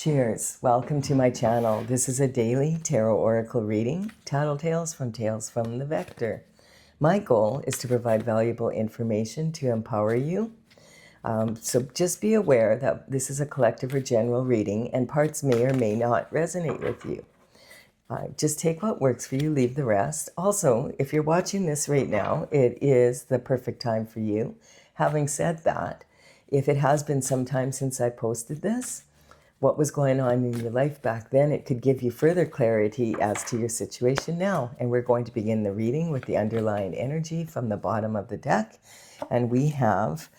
Cheers. Welcome to my channel. This is a daily tarot oracle reading, Tattle Tales from the Vector. My goal is to provide valuable information to empower you. So just be aware that this is a collective or general reading and parts may or may not resonate with you. Just take what works for you, leave the rest. Also, if you're watching this right now, it is the perfect time for you. Having said that, if it has been some time since I posted this, what was going on in your life back then, it could give you further clarity as to your situation now. And we're going to begin the reading with the underlying energy from the bottom of the deck. And we have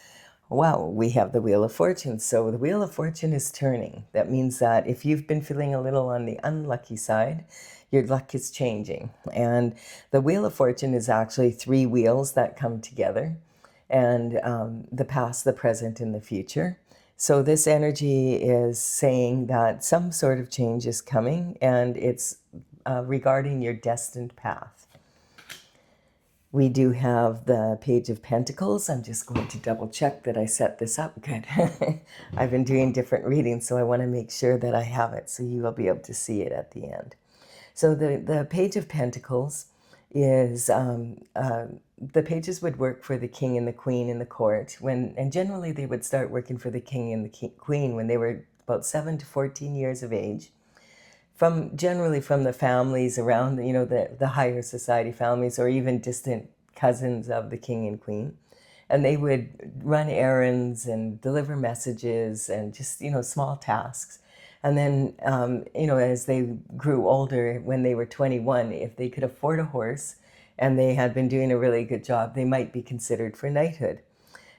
the Wheel of Fortune. So the Wheel of Fortune is turning. That means that if you've been feeling a little on the unlucky side, your luck is changing. And the Wheel of Fortune is actually 3 wheels that come together, and the past, the present, and the future. So this energy is saying that some sort of change is coming, and it's regarding your destined path. We do have the Page of Pentacles. I'm just going to double check that I set this up good. I've been doing different readings, so I want to make sure that I have it so you will be able to see it at the end. So the Page of Pentacles is, the pages would work for the king and the queen in the court, and generally they would start working for the king and the queen when they were about 7 to 14 years of age. Generally from the families around, the higher society families, or even distant cousins of the king and queen. And they would run errands and deliver messages and just, small tasks. And then, as they grew older, when they were 21, if they could afford a horse and they had been doing a really good job, they might be considered for knighthood.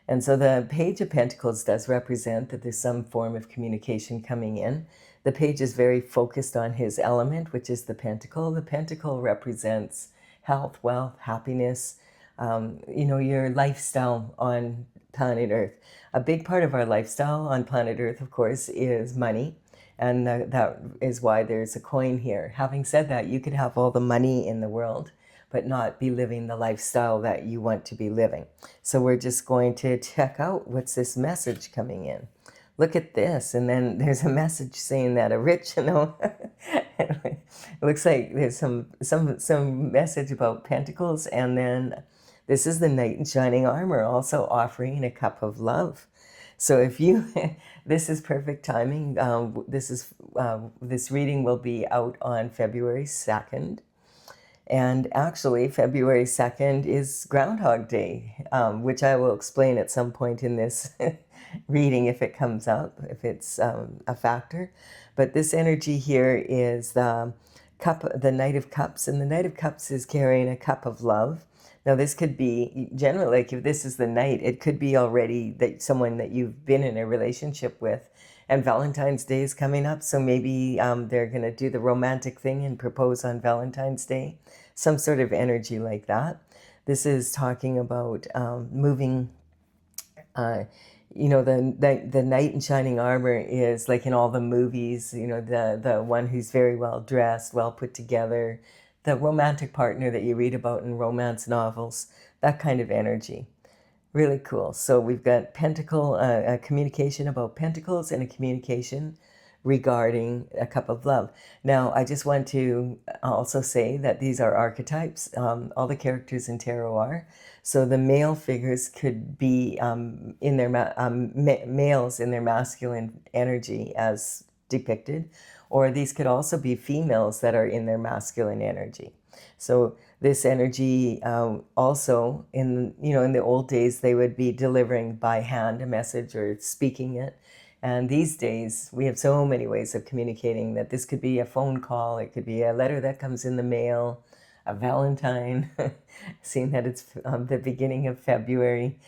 And so the Page of Pentacles does represent that there's some form of communication coming in. The page is very focused on his element, which is the pentacle. The pentacle represents health, wealth, happiness, your lifestyle on planet Earth. A big part of our lifestyle on planet Earth, of course, is money. And that is why there's a coin here. Having said that, you could have all the money in the world, but not be living the lifestyle that you want to be living. So we're just going to check out what's this message coming in. Look at this, and then there's a message saying that a rich, it looks like there's some message about pentacles, and then this is the knight in shining armor, also offering a cup of love. So if you, this is perfect timing. This reading will be out on February 2nd. And actually, February 2nd is Groundhog Day, which I will explain at some point in this reading if it comes up, if it's a factor. But this energy here is the Knight of Cups, and the Knight of Cups is carrying a cup of love. Now, this could be, generally, like if this is the Knight, it could be already that someone that you've been in a relationship with. And Valentine's Day is coming up, so maybe they're going to do the romantic thing and propose on Valentine's Day. Some sort of energy like that. This is talking about moving, the knight in shining armor is like in all the movies, the one who's very well dressed, well put together, the romantic partner that you read about in romance novels, that kind of energy. Really cool. So we've got pentacle, a communication about pentacles and a communication regarding a cup of love. Now, I just want to also say that these are archetypes. All the characters in tarot are. So the male figures could be in their males in their masculine energy as depicted, or these could also be females that are in their masculine energy. So this energy also in the old days, they would be delivering by hand a message or speaking it. And these days, we have so many ways of communicating that this could be a phone call, it could be a letter that comes in the mail, a Valentine, seeing that it's the beginning of February.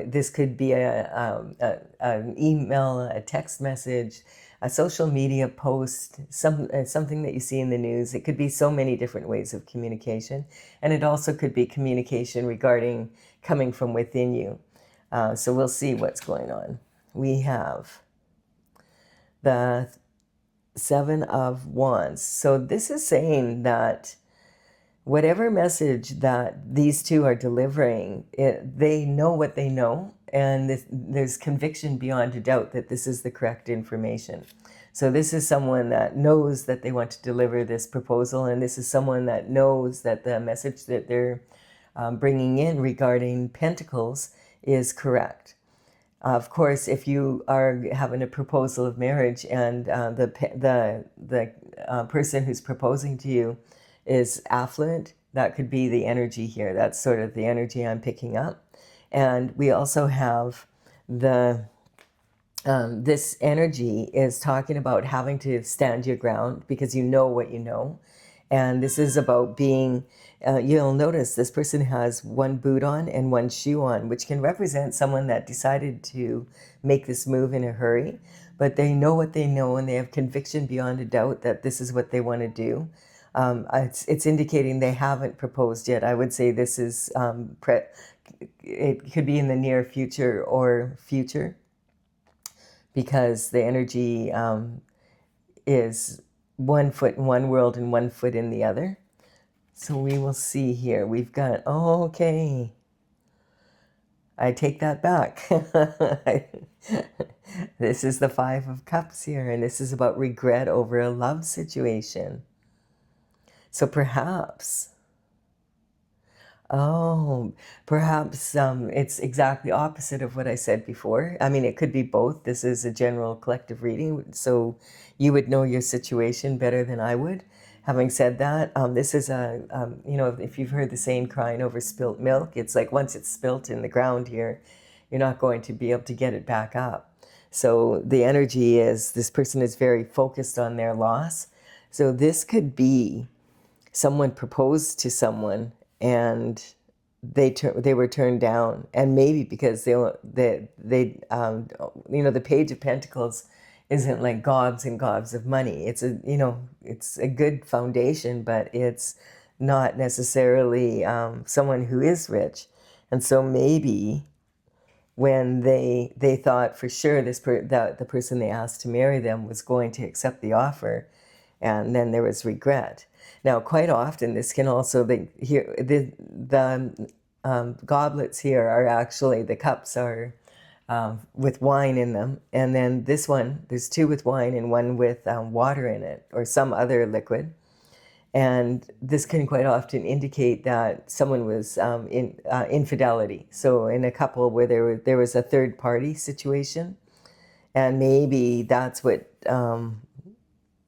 This could be an email, a text message, a social media post, something that you see in the news. It could be so many different ways of communication. And it also could be communication regarding coming from within you. So we'll see what's going on. We have the 7 of Wands. So this is saying that whatever message that these two are delivering, they know what they know, and there's conviction beyond a doubt that this is the correct information. So this is someone that knows that they want to deliver this proposal, and this is someone that knows that the message that they're bringing in regarding pentacles is correct. Of course, if you are having a proposal of marriage and the person who's proposing to you is affluent, that could be the energy here. That's sort of the energy I'm picking up. And we also have the this energy is talking about having to stand your ground because you know what you know. And this is about being, you'll notice this person has one boot on and one shoe on, which can represent someone that decided to make this move in a hurry, but they know what they know and they have conviction beyond a doubt that this is what they want to do. It's indicating they haven't proposed yet. I would say this is, it could be in the near future or future, because the energy is 1 foot in one world and 1 foot in the other. So we will see here. We've got, oh, okay. I take that back. This is the 5 of Cups here, and this is about regret over a love situation. So perhaps, it's exactly opposite of what I said before. I mean, it could be both. This is a general collective reading, so you would know your situation better than I would. Having said that, this is if you've heard the saying, crying over spilt milk, it's like once it's spilt in the ground here, you're not going to be able to get it back up. So the energy is this person is very focused on their loss. So this could be someone proposed to someone and they were turned down, and maybe because the Page of Pentacles isn't like gobs and gobs of money. It's a good foundation, but it's not necessarily someone who is rich. And so maybe when they thought for sure that the person they asked to marry them was going to accept the offer, and then there was regret. Now, quite often, this can also be here. The goblets here are actually, the cups are with wine in them, and then this one, there's 2 with wine and 1 with water in it or some other liquid. And this can quite often indicate that someone was in infidelity. So in a couple where there was a third party situation, and maybe that's what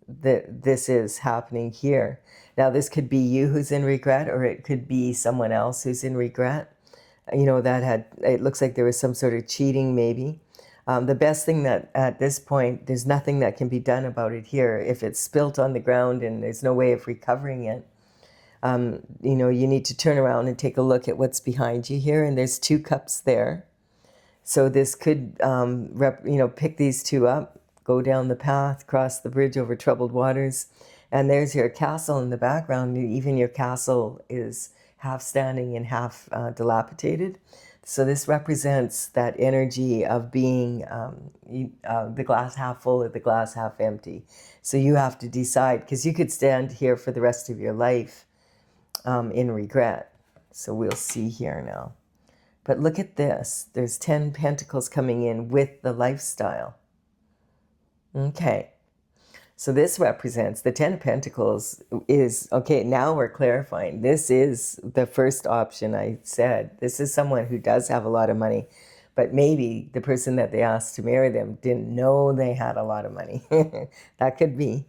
this is happening here. Now, this could be you who's in regret, or it could be someone else who's in regret. It looks like there was some sort of cheating maybe. The best thing that at this point, there's nothing that can be done about it here. If it's spilt on the ground and there's no way of recovering it, you need to turn around and take a look at what's behind you here. And there's 2 cups there. So this could, pick these 2 up, go down the path, cross the bridge over troubled waters. And there's your castle in the background. Even your castle is half standing and half dilapidated. So this represents that energy of being the glass half full or the glass half empty. So you have to decide, because you could stand here for the rest of your life in regret. So we'll see here now. But look at this. There's 10 pentacles coming in with the lifestyle. Okay. So this represents the 10 of Pentacles is, okay, now we're clarifying. This is the first option I said. This is someone who does have a lot of money, but maybe the person that they asked to marry them didn't know they had a lot of money. That could be.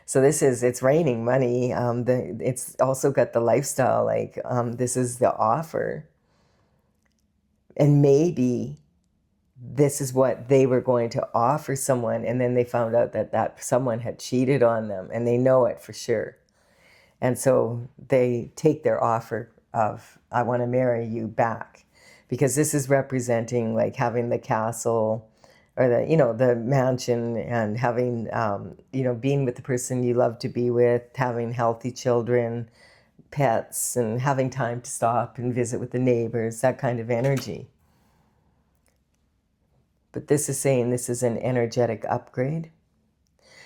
So it's raining money. It's also got the lifestyle, like this is the offer. And maybe this is what they were going to offer someone, and then they found out that someone had cheated on them, and they know it for sure. And so they take their offer of, I want to marry you, back, because this is representing like having the castle or the mansion, and having, being with the person you love to be with, having healthy children, pets, and having time to stop and visit with the neighbors, that kind of energy. But this is saying this is an energetic upgrade.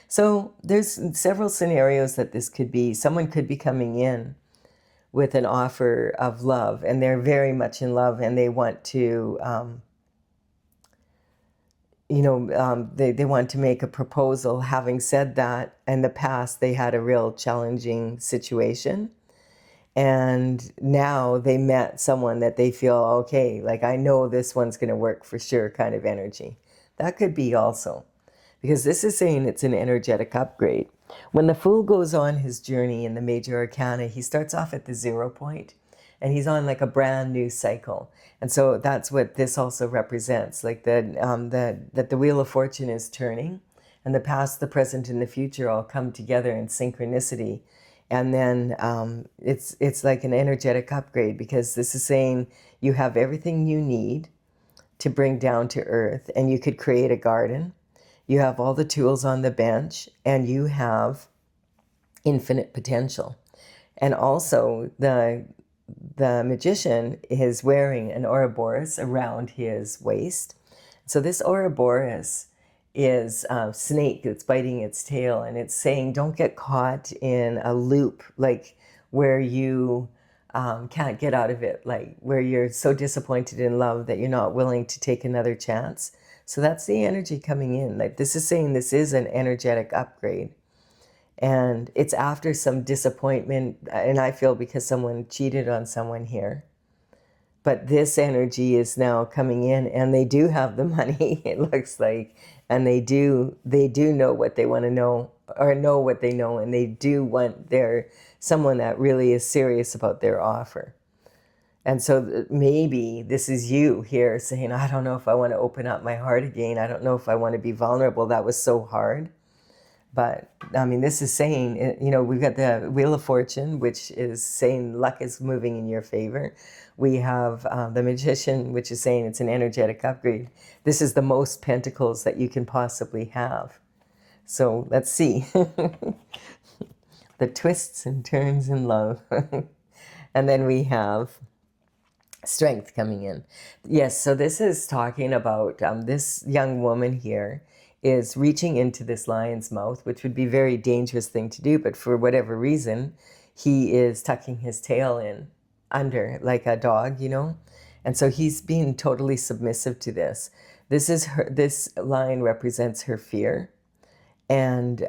So there's several scenarios that this could be. Someone could be coming in with an offer of love, and they're very much in love, and they want to, they want to make a proposal. Having said that, in the past, they had a real challenging situation. And now they met someone that they feel, okay, like I know this one's going to work for sure kind of energy. That could be also. Because this is saying it's an energetic upgrade. When the Fool goes on his journey in the major arcana, he starts off at the 0 point, and he's on like a brand new cycle. And so that's what this also represents, like that the Wheel of Fortune is turning, and the past, the present, and the future all come together in synchronicity. And then it's like an energetic upgrade, because this is saying you have everything you need to bring down to earth, and you could create a garden. You have all the tools on the bench, and you have infinite potential. And also the magician is wearing an Ouroboros around his waist. So this Ouroboros is a snake that's biting its tail, and it's saying don't get caught in a loop, like where you can't get out of it, like where you're so disappointed in love that you're not willing to take another chance. So that's the energy coming in. Like this is saying this is an energetic upgrade. And it's after some disappointment, and I feel because someone cheated on someone here. But this energy is now coming in, and they do have the money, it looks like, and they do know what they want to know, or know what they know, and they do want someone that really is serious about their offer. And so maybe this is you here saying, I don't know if I want to open up my heart again. I don't know if I want to be vulnerable. That was so hard. But I mean, this is saying, we've got the Wheel of Fortune, which is saying luck is moving in your favor. We have the Magician, which is saying it's an energetic upgrade. This is the most pentacles that you can possibly have. So let's see. The twists and turns in love. And then we have Strength coming in. Yes, so this is talking about this young woman here is reaching into this lion's mouth, which would be a very dangerous thing to do, but for whatever reason, he is tucking his tail in under like a dog, and so he's being totally submissive to this. This lion represents her fear, and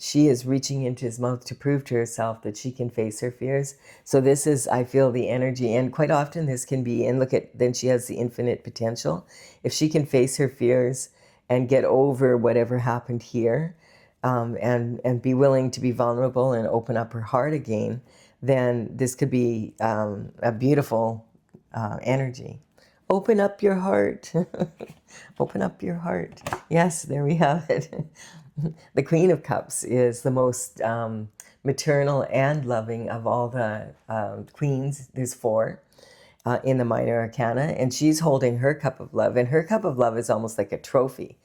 she is reaching into his mouth to prove to herself that she can face her fears. So this is, I feel, the energy, and quite often this can be, and then she has the infinite potential. If she can face her fears and get over whatever happened here, and be willing to be vulnerable and open up her heart again, then this could be a beautiful energy. Open up your heart. Open up your heart. Yes, there we have it. The Queen of Cups is the most maternal and loving of all the queens. There's 4 in the minor arcana, and she's holding her cup of love, and her cup of love is almost like a trophy.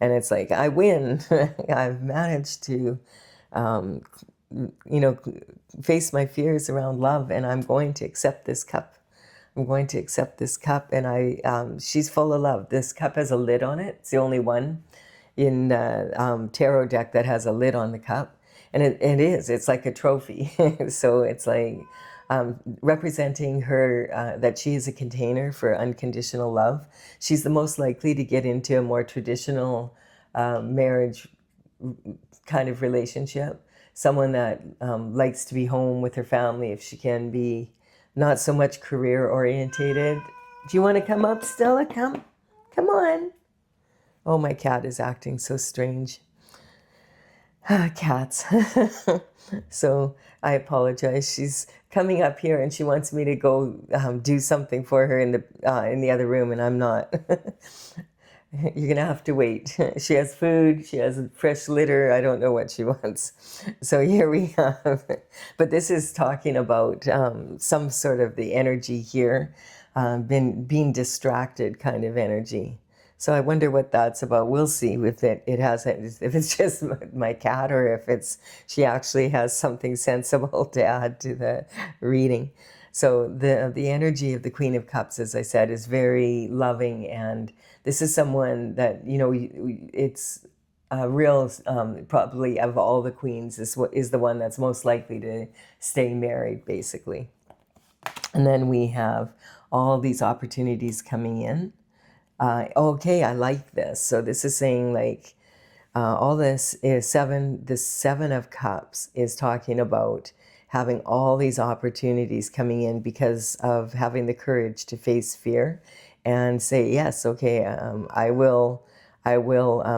And it's like, I win. I've managed to, face my fears around love, and I'm going to accept this cup. I'm going to accept this cup, and she's full of love. This cup has a lid on it. It's the only one in the tarot deck that has a lid on the cup, and it's like a trophy. So it's like representing her, that she is a container for unconditional love. She's the most likely to get into a more traditional marriage kind of relationship. Someone that likes to be home with her family, if she can be, not so much career orientated. Do you want to come up, Stella? Come on. Oh, my cat is acting so strange. Cats. So I apologize. She's coming up here and she wants me to go do something for her in the other room, and I'm not. You're gonna have to wait. She has food. She has fresh litter. I don't know what she wants. So here we have. But this is talking about some sort of the energy here, being distracted kind of energy. So I wonder what that's about. We'll see if if it's just my cat, or if she actually has something sensible to add to the reading. So the energy of the Queen of Cups, as I said, is very loving, and this is someone that, it's a real, probably of all the queens, is the one that's most likely to stay married, basically. And then we have all these opportunities coming in. Okay, I like this. So this is saying like all this is seven. The Seven of Cups is talking about having all these opportunities coming in because of having the courage to face fear and say yes. Okay, I will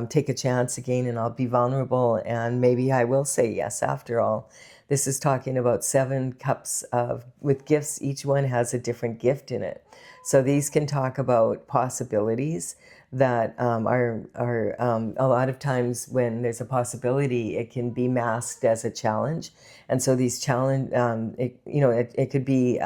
take a chance again, and I'll be vulnerable, and maybe I will say yes after all. This is talking about 7 cups of with gifts. Each one has a different gift in it. So these can talk about possibilities that are a lot of times when there's a possibility, it can be masked as a challenge. And so these challenge, it could be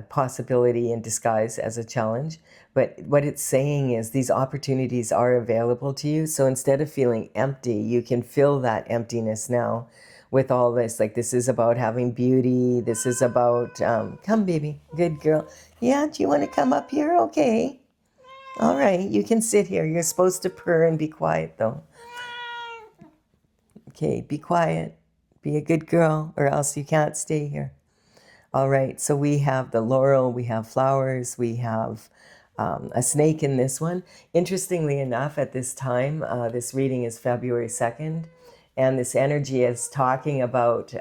possibility in disguise as a challenge. But what it's saying is these opportunities are available to you. So instead of feeling empty, you can fill that emptiness now with all this. Like this is about having beauty. This is about, come baby, good girl. Yeah, do you want to come up here? Okay. All right, you can sit here. You're supposed to purr and be quiet though. Okay, be quiet. Be a good girl or else you can't stay here. All right, so we have the laurel, we have flowers, we have a snake in this one. Interestingly enough, at this time, this reading is February 2nd, and this energy is talking about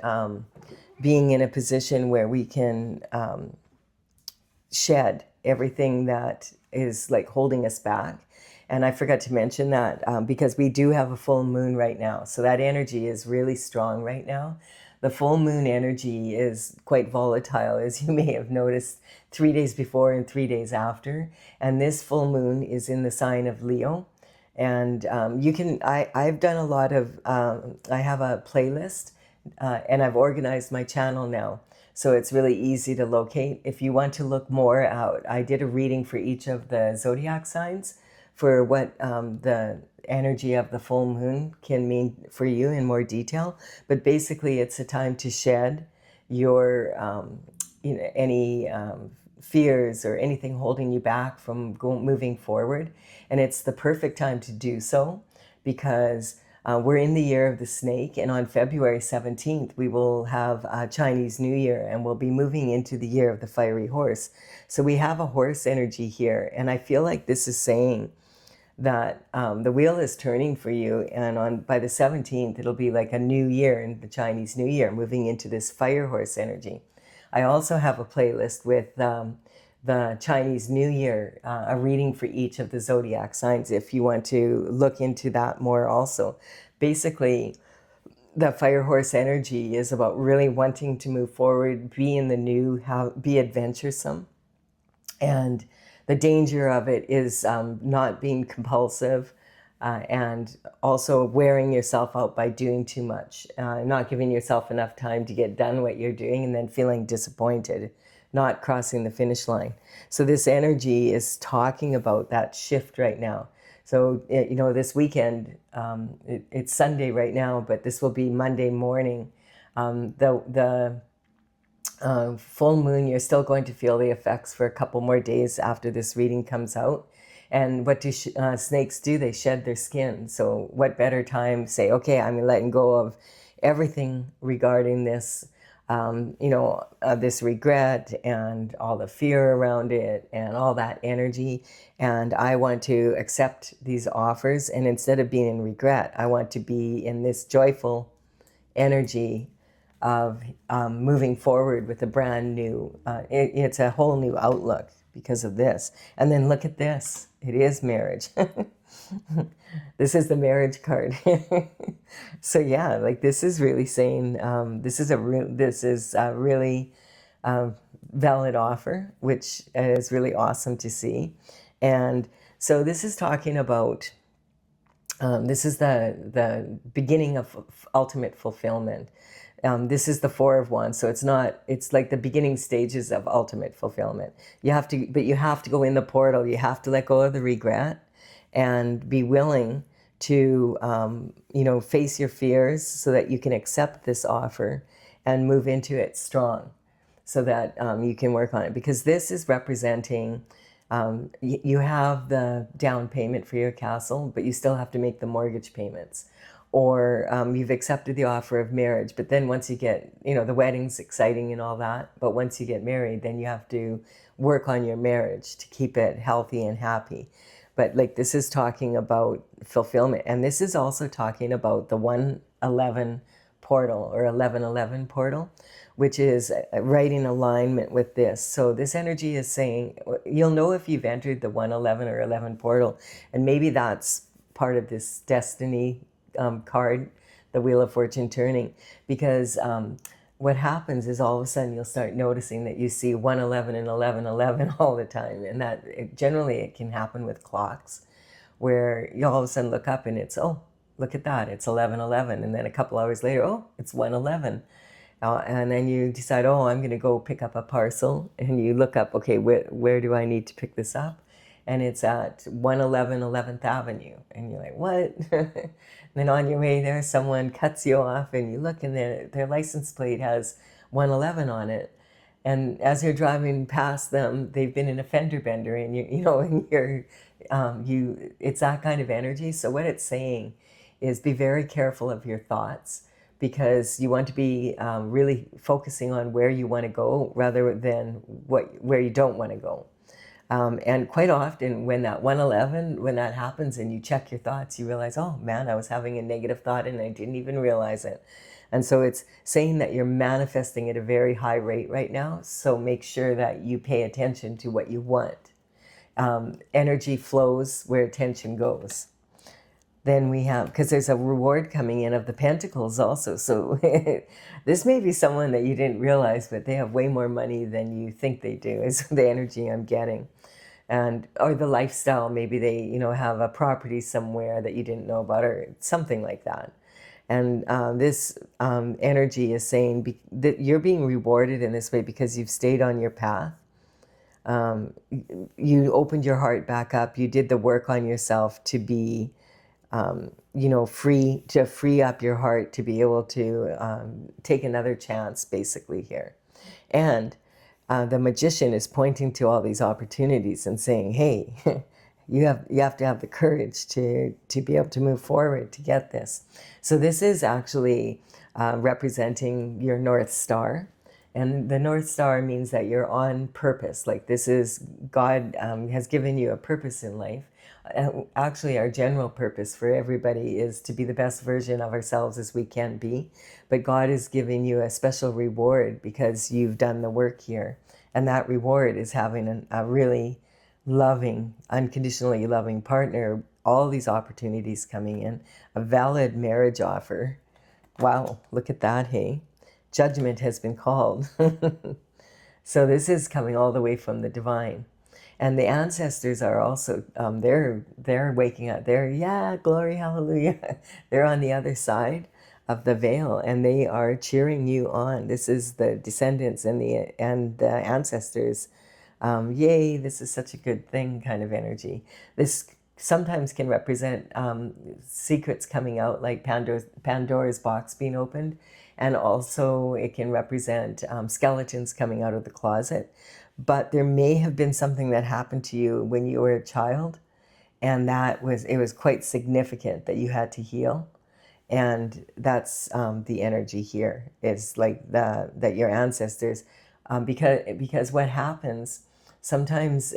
being in a position where we can shed everything that is like holding us back. And I forgot to mention that because we do have a full moon right now. So that energy is really strong right now. The full moon energy is quite volatile, as you may have noticed, 3 days before and 3 days after. And this full moon is in the sign of Leo. And I've done a lot of, I have a playlist and I've organized my channel now. So it's really easy to locate. If you want to look more out, I did a reading for each of the zodiac signs for what the energy of the full moon can mean for you in more detail. But basically, it's a time to shed your any fears or anything holding you back from moving forward. And it's the perfect time to do so because we're in the year of the snake, and on February 17th, we will have Chinese New Year, and we'll be moving into the year of the fiery horse. So we have a horse energy here, and I feel like this is saying that the wheel is turning for you, and by the 17th, it'll be like a new year in the Chinese New Year, moving into this fire horse energy. I also have a playlist with the Chinese New Year, a reading for each of the zodiac signs if you want to look into that more also. Basically, the fire horse energy is about really wanting to move forward, be in the new, be adventuresome. And the danger of it is not being compulsive and also wearing yourself out by doing too much, not giving yourself enough time to get done what you're doing and then feeling disappointed, not crossing the finish line. So this energy is talking about that shift right now. So, this weekend, it's Sunday right now, but this will be Monday morning. The full moon, you're still going to feel the effects for a couple more days after this reading comes out. And what do snakes do? They shed their skin. So what better time to say, okay, I'm letting go of everything regarding this, this regret and all the fear around it and all that energy. And I want to accept these offers. And instead of being in regret, I want to be in this joyful energy of moving forward with a brand new, it's a whole new outlook because of this. And then look at this. It is marriage. This is the marriage card. So yeah, like this is really saying this is a really valid offer, which is really awesome to see. And so this is talking about this is the beginning of ultimate fulfillment. This is the Four of Wands, so it's like the beginning stages of ultimate fulfillment. You have to go in the portal. You have to let go of the regret and be willing to, face your fears so that you can accept this offer and move into it strong so that you can work on it. Because this is representing, you have the down payment for your castle, but you still have to make the mortgage payments. or you've accepted the offer of marriage, but then once you get, the wedding's exciting and all that, but once you get married, then you have to work on your marriage to keep it healthy and happy. But like, this is talking about fulfillment, and this is also talking about the 111 portal, or 1111 portal, which is right in alignment with this. So this energy is saying, you'll know if you've entered the 111 or 11 portal, and maybe that's part of this destiny card, the Wheel of Fortune turning, because what happens is all of a sudden you'll start noticing that you see 111 and 1111 all the time, and that generally it can happen with clocks, where you all of a sudden look up and it's, oh, look at that, it's 1111, and then a couple hours later, oh, it's 111. And then you decide, oh, I'm going to go pick up a parcel, and you look up, okay, where do I need to pick this up? And it's at 111 11th Avenue. And you're like, what? And then on your way there, someone cuts you off, and you look, and their license plate has 111 on it. And as you're driving past them, they've been in a fender bender, and it's that kind of energy. So what it's saying is, be very careful of your thoughts, because you want to be really focusing on where you want to go rather than where you don't want to go. And quite often when that 111, when that happens and you check your thoughts, you realize, oh man, I was having a negative thought and I didn't even realize it. And so it's saying that you're manifesting at a very high rate right now. So make sure that you pay attention to what you want. Energy flows where attention goes. Then we have, because there's a reward coming in of the Pentacles also. So this may be someone that you didn't realize, but they have way more money than you think they do, is the energy I'm getting. Or the lifestyle, maybe they, have a property somewhere that you didn't know about, or something like that. And this energy is saying that you're being rewarded in this way because you've stayed on your path. You opened your heart back up. You did the work on yourself to be free up your heart to be able to take another chance, basically, here. And the magician is pointing to all these opportunities and saying, hey, you have to have the courage to be able to move forward to get this. So this is actually representing your North Star. And the North Star means that you're on purpose. Like, this is, God has given you a purpose in life. Actually, our general purpose for everybody is to be the best version of ourselves as we can be. But God is giving you a special reward because you've done the work here. And that reward is having a really loving, unconditionally loving partner, all these opportunities coming in, a valid marriage offer. Wow, look at that, hey? Judgment has been called. So this is coming all the way from the divine. And the ancestors are also, they're waking up. Yeah, glory, hallelujah. They're on the other side of the veil, and they are cheering you on. This is the descendants and the ancestors. Yay, this is such a good thing kind of energy. This sometimes can represent secrets coming out, like Pandora's box being opened. And also it can represent skeletons coming out of the closet. But there may have been something that happened to you when you were a child, and it was quite significant that you had to heal. And that's the energy here. It's like that your ancestors, because what happens sometimes,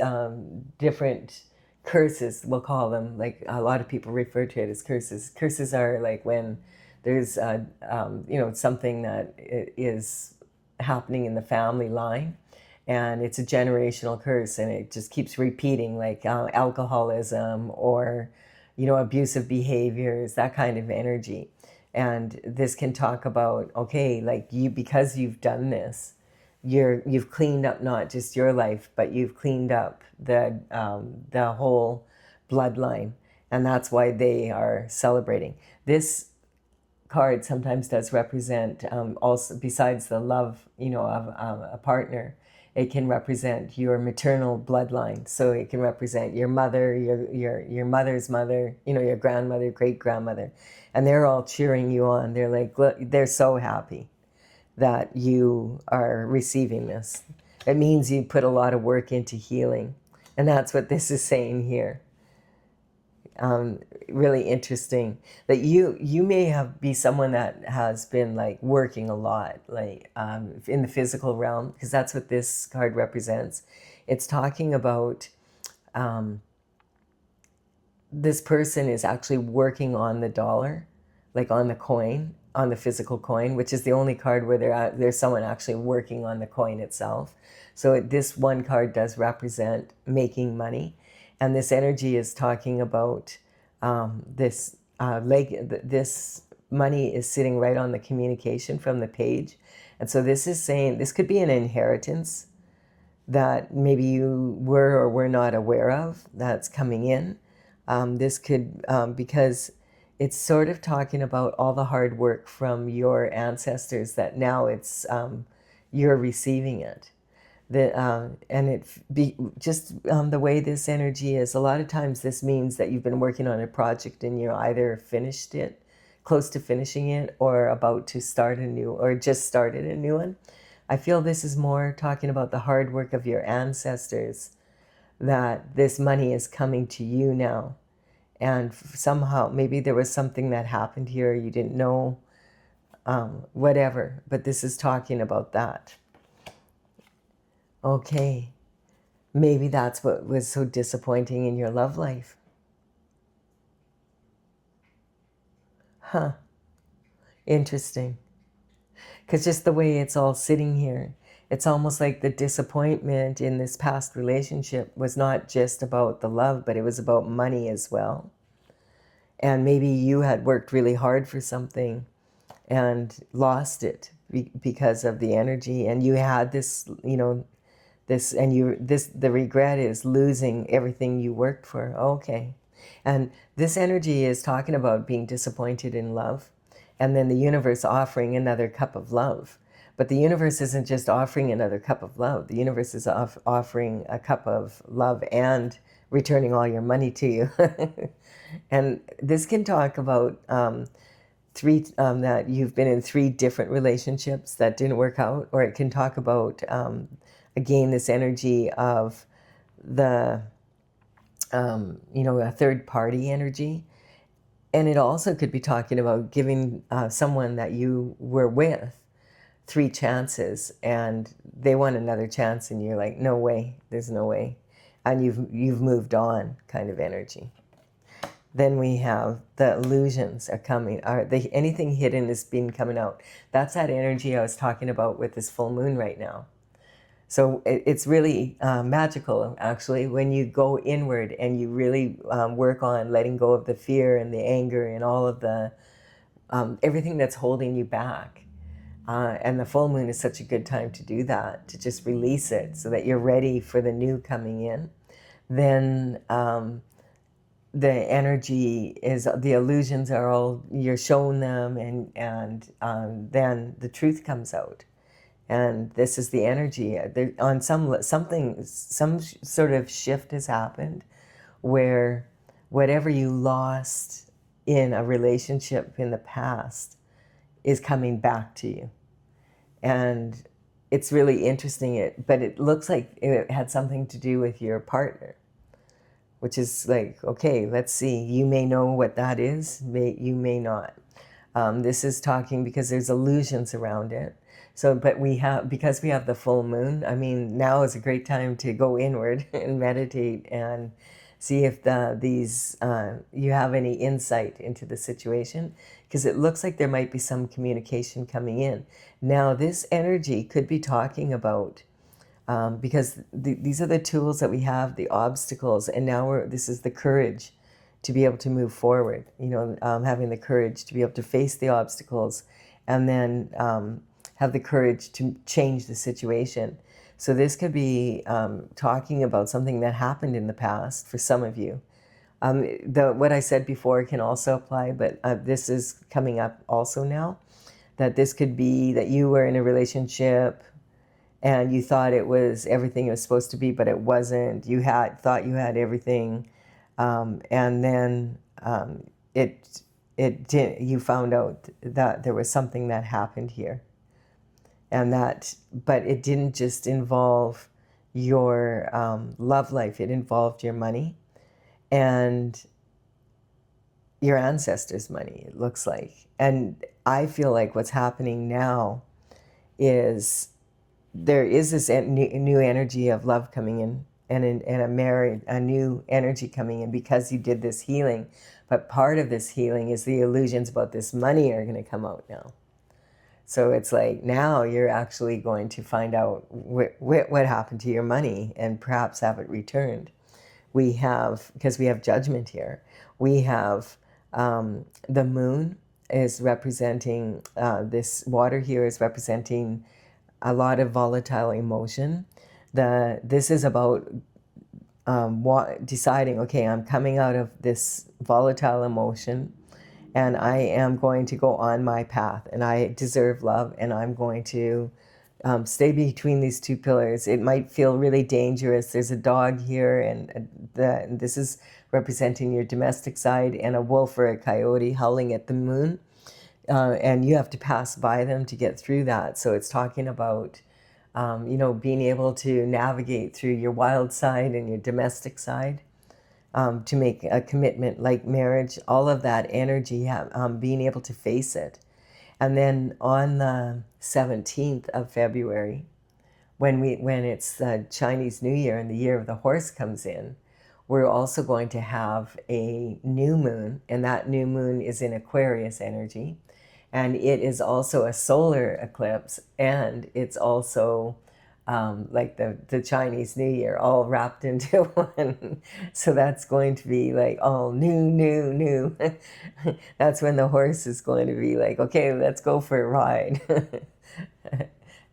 different curses, we'll call them, like a lot of people refer to it as curses. Curses are like when there's something that is happening in the family line, and it's a generational curse, and it just keeps repeating, like alcoholism or abusive behaviors, that kind of energy. And this can talk about, okay, like, because you've done this, you've cleaned up not just your life, but you've cleaned up the whole bloodline, and that's why they are celebrating. This card sometimes does represent, also, besides the love of a partner, it can represent your maternal bloodline. So it can represent your mother, your mother's mother, your grandmother, great grandmother, and they're all cheering you on. They're like, look, they're so happy that you are receiving this. It means you put a lot of work into healing, and that's what this is saying here. really interesting that you may be someone that has been like working a lot, like in the physical realm, because that's what this card represents. It's talking about this person is actually working on the dollar, like on the coin, on the physical coin, which is the only card where there's someone actually working on the coin itself. So this one card does represent making money. And this energy is talking about this money is sitting right on the communication from the page. And so this is saying this could be an inheritance that maybe you were or were not aware of that's coming in. This could, because it's sort of talking about all the hard work from your ancestors that now you're receiving it. And the way this energy is, a lot of times this means that you've been working on a project and you're either finished it, close to finishing it, or about to start or just started a new one. I feel this is more talking about the hard work of your ancestors, that this money is coming to you now. And somehow, maybe there was something that happened here you didn't know, whatever, but this is talking about that. Okay, maybe that's what was so disappointing in your love life. Huh, interesting. Because just the way it's all sitting here, it's almost like the disappointment in this past relationship was not just about the love, but it was about money as well. And maybe you had worked really hard for something and lost it because of the energy, and you had this, the regret is losing everything you worked for. Okay. And this energy is talking about being disappointed in love, and then the universe offering another cup of love. But the universe isn't just offering another cup of love. The universe is offering a cup of love and returning all your money to you. And this can talk about that you've been in 3 different relationships that didn't work out, or it can talk about again this energy of a third party energy. And it also could be talking about giving someone that you were with 3 chances, and they want another chance, and you're like, no way, there's no way, and you've moved on, kind of energy. Then we have the illusions are coming. Anything hidden is being coming out. That's that energy I was talking about with this full moon right now. So it's really magical, actually, when you go inward and you really work on letting go of the fear and the anger and all of the everything that's holding you back. And the full moon is such a good time to do that, to just release it so that you're ready for the new coming in. Then the energy is, the illusions are all, you're shown them, and then the truth comes out. And this is the energy. On some sort of shift has happened where whatever you lost in a relationship in the past is coming back to you. And it's really interesting, but it looks like it had something to do with your partner, which is like, okay, let's see. You may know what that is, you may not. This is talking because there's illusions around it. So, but because we have the full moon, I mean, now is a great time to go inward and meditate and see if you have any insight into the situation, because it looks like there might be some communication coming in. Now, this energy could be talking about, because these are the tools that we have, the obstacles, and now this is the courage to be able to move forward, having the courage to be able to face the obstacles, and then have the courage to change the situation. So this could be talking about something that happened in the past for some of you. What I said before can also apply, but this is coming up also now, that this could be that you were in a relationship and you thought it was everything it was supposed to be, but it wasn't. You thought you had everything, and then it did. You found out that there was something that happened here, but it didn't just involve your love life. It involved your money, and your ancestors' money, it looks like. And I feel like what's happening now is there is this new energy of love coming in, and a new energy coming in because you did this healing. But part of this healing is the illusions about this money are going to come out now. So it's like now you're actually going to find out what happened to your money and perhaps have it returned. We have, because we have judgment here, we have the moon is representing, this water here is representing a lot of volatile emotion. This is about deciding, okay, I'm coming out of this volatile emotion and I am going to go on my path and I deserve love and I'm going to stay between these two pillars. It might feel really dangerous. There's a dog here and this is representing your domestic side, and a wolf or a coyote howling at the moon. And you have to pass by them to get through that. So it's talking about, being able to navigate through your wild side and your domestic side, to make a commitment like marriage, all of that energy, being able to face it. And then on the 17th of February, when it's the Chinese New Year and the year of the horse comes in, we're also going to have a new moon, and that new moon is in Aquarius energy. And it is also a solar eclipse, and it's also like the Chinese New Year, all wrapped into one. So that's going to be like all new. That's when the horse is going to be like, okay, let's go for a ride.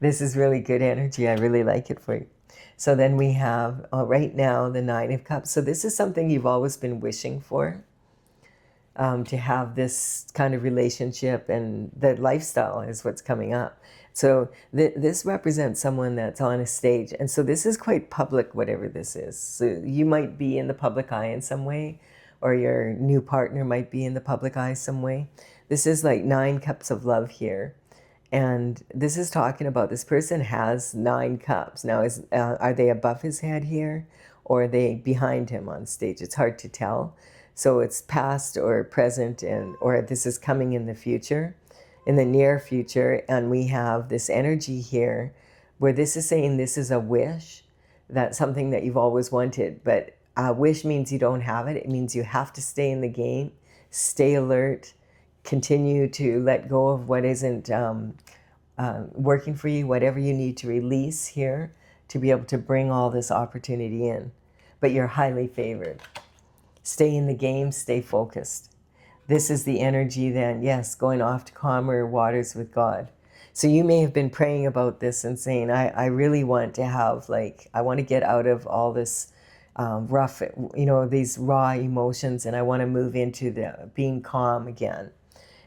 This is really good energy. I really like it for you. So then we have right now the Nine of Cups. So this is something you've always been wishing for. To have this kind of relationship, and the lifestyle is what's coming up. So this represents someone that's on a stage. And so this is quite public, whatever this is. So you might be in the public eye in some way, or your new partner might be in the public eye some way. This is like 9 cups of love here. And this is talking about this person has 9 cups. Now, are they above his head here, or are they behind him on stage? It's hard to tell. So it's past or present, or this is coming in the future, in the near future. And we have this energy here where this is saying this is a wish, that's something that you've always wanted. But a wish means you don't have it. It means you have to stay in the game, stay alert, continue to let go of what isn't working for you, whatever you need to release here to be able to bring all this opportunity in. But you're highly favored. Stay in the game, stay focused. This is the energy then, yes, going off to calmer waters with God. So you may have been praying about this and saying, I really want to have, I want to get out of all this rough, these raw emotions, and I want to move into the being calm again.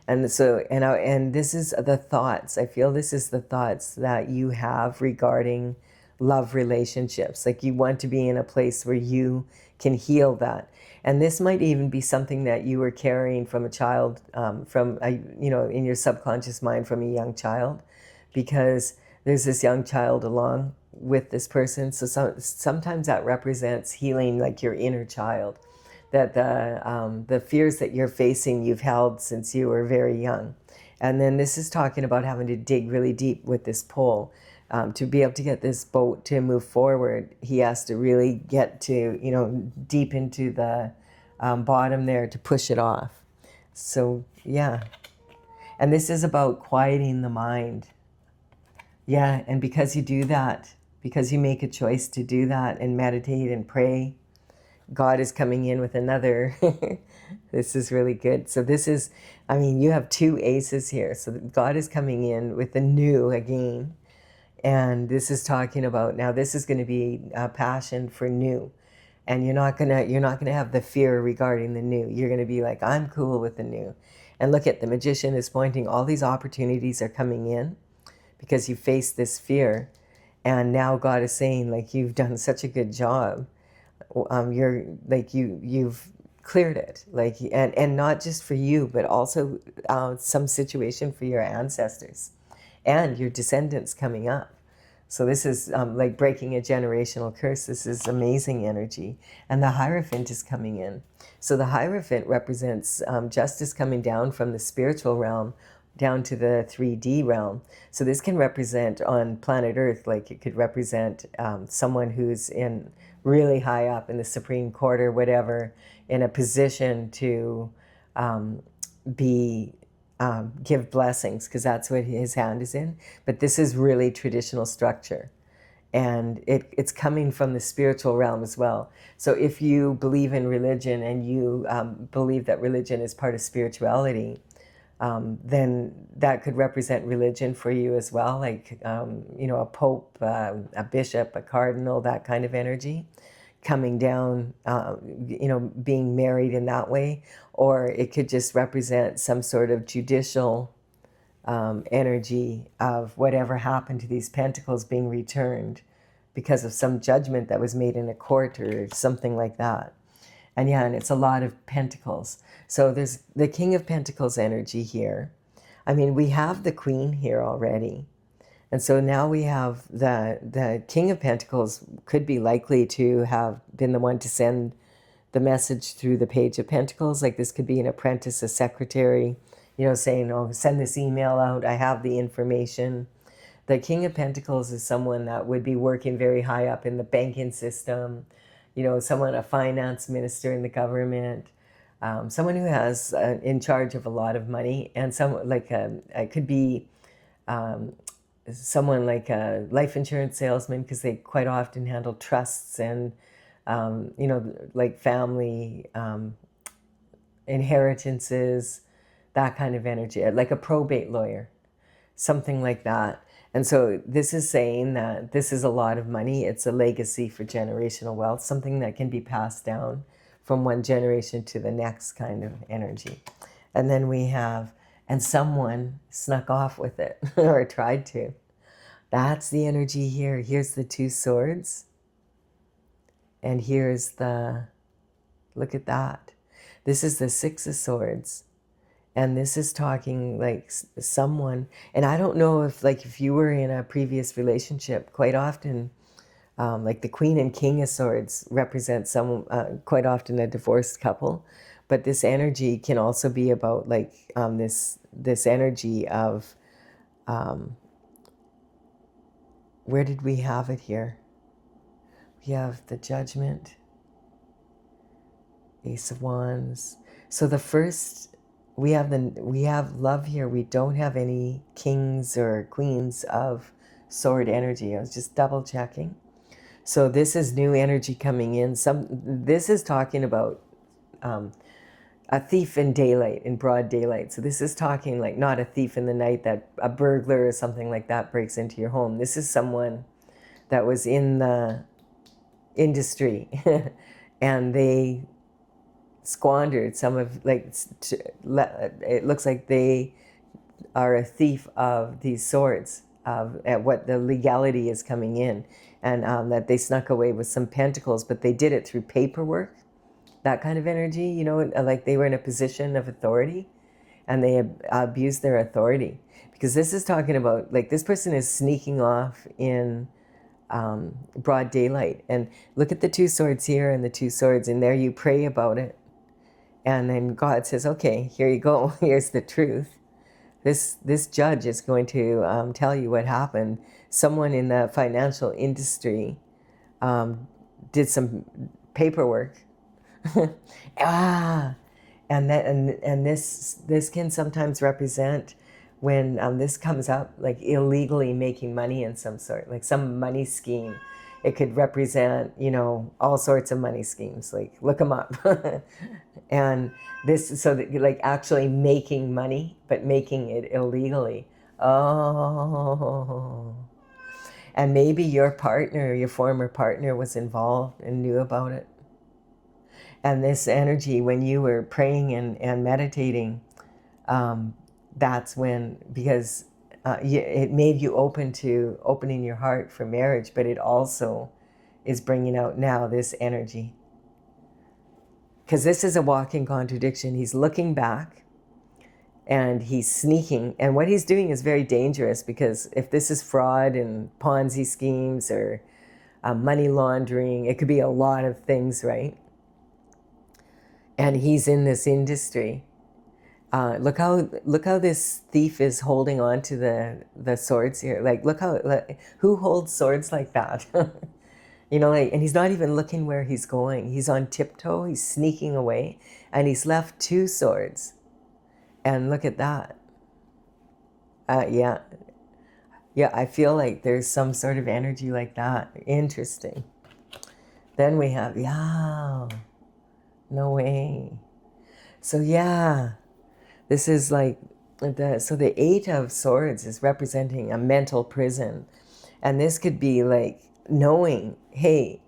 And so, and this is the thoughts. I feel this is the thoughts that you have regarding love relationships. Like you want to be in a place where you can heal that. And this might even be something that you were carrying from a child, in your subconscious mind from a young child, because there's this young child along with this person. So sometimes that represents healing, like your inner child, that the fears that you're facing, you've held since you were very young. And then this is talking about having to dig really deep with this pole. To be able to get this boat to move forward, he has to really get to, deep into the bottom there to push it off. So, yeah. And this is about quieting the mind. Yeah, and because you do that, because you make a choice to do that and meditate and pray, God is coming in with another. This is really good. So this is, you have 2 aces here. So God is coming in with the new again. And this is talking about, now this is going to be a passion for new. And you're not gonna have the fear regarding the new. You're going to be like, I'm cool with the new. And look at the magician is pointing, all these opportunities are coming in because you face this fear. And now God is saying, you've done such a good job. You've cleared it, and not just for you, but also some situation for your ancestors and your descendants coming up. So this is like breaking a generational curse. This is amazing energy. And the Hierophant is coming in. So the Hierophant represents justice coming down from the spiritual realm down to the 3D realm. So this can represent on planet Earth, like it could represent someone who's in really high up in the Supreme Court or whatever, in a position to be give blessings, because that's what his hand is in. But this is really traditional structure, and it's coming from the spiritual realm as well. So if you believe in religion and you believe that religion is part of spirituality, then that could represent religion for you as well, like a pope, a bishop, a cardinal, that kind of energy coming down, being married in that way. Or it could just represent some sort of judicial energy of whatever happened to these pentacles being returned because of some judgment that was made in a court or something like that. And yeah, and it's a lot of pentacles. So there's the King of Pentacles energy here. I mean, we have the Queen here already. And so now we have the King of Pentacles could be likely to have been the one to send the message through the Page of Pentacles. Like this could be an apprentice, a secretary, saying, oh, send this email out, I have the information. The King of Pentacles is someone that would be working very high up in the banking system, someone, a finance minister in the government, someone who has in charge of a lot of money, and someone like it could be someone like a life insurance salesman, because they quite often handle trusts and like family inheritances, that kind of energy, like a probate lawyer, something like that. And so this is saying that this is a lot of money. It's a legacy for generational wealth, something that can be passed down from one generation to the next kind of energy. And then we have, and someone snuck off with it or tried to. That's the energy here. Here's the Two Swords. And here's look at that. This is the Six of Swords. And this is talking like someone, and I don't know if you were in a previous relationship, quite often, like the Queen and King of Swords represent quite often a divorced couple. But this energy can also be about like this energy of, where did we have it here? We have the Judgment, Ace of Wands. So the first, we have love here. We don't have any kings or queens of sword energy. I was just double checking. So this is new energy coming in. This is talking about a thief in daylight, in broad daylight. So this is talking like not a thief in the night, that a burglar or something like that breaks into your home. This is someone that was in the industry and they squandered some of, it looks like they are a thief of these swords, at what the legality is coming in, and that they snuck away with some pentacles, but they did it through paperwork, that kind of energy, like they were in a position of authority and they abused their authority. Because this is talking about like this person is sneaking off in broad daylight. And look at the Two Swords here and the Two Swords, and there you pray about it. And then God says, okay, here you go. Here's the truth. This judge is going to tell you what happened. Someone in the financial industry did some paperwork. And this can sometimes represent when this comes up, like illegally making money in some sort, like some money scheme. It could represent, all sorts of money schemes, like look them up. And this, so that like actually making money, but making it illegally. Oh. And maybe your partner, your former partner was involved and knew about it. And this energy, when you were praying and meditating, that's when, because it made you opening your heart for marriage, but it also is bringing out now this energy. Because this is a walking contradiction. He's looking back and he's sneaking. And what he's doing is very dangerous, because if this is fraud and Ponzi schemes or money laundering, it could be a lot of things, right? And he's in this industry. Look how this thief is holding on to the swords here. Like, who holds swords like that? You know, like, and he's not even looking where he's going. He's on tiptoe. He's sneaking away, and he's left 2 swords. And look at that. Yeah, I feel like there's some sort of energy like that. Interesting. Then we have, yeah, no way. So yeah, this is like so the 8 of Swords is representing a mental prison. And this could be like knowing, hey,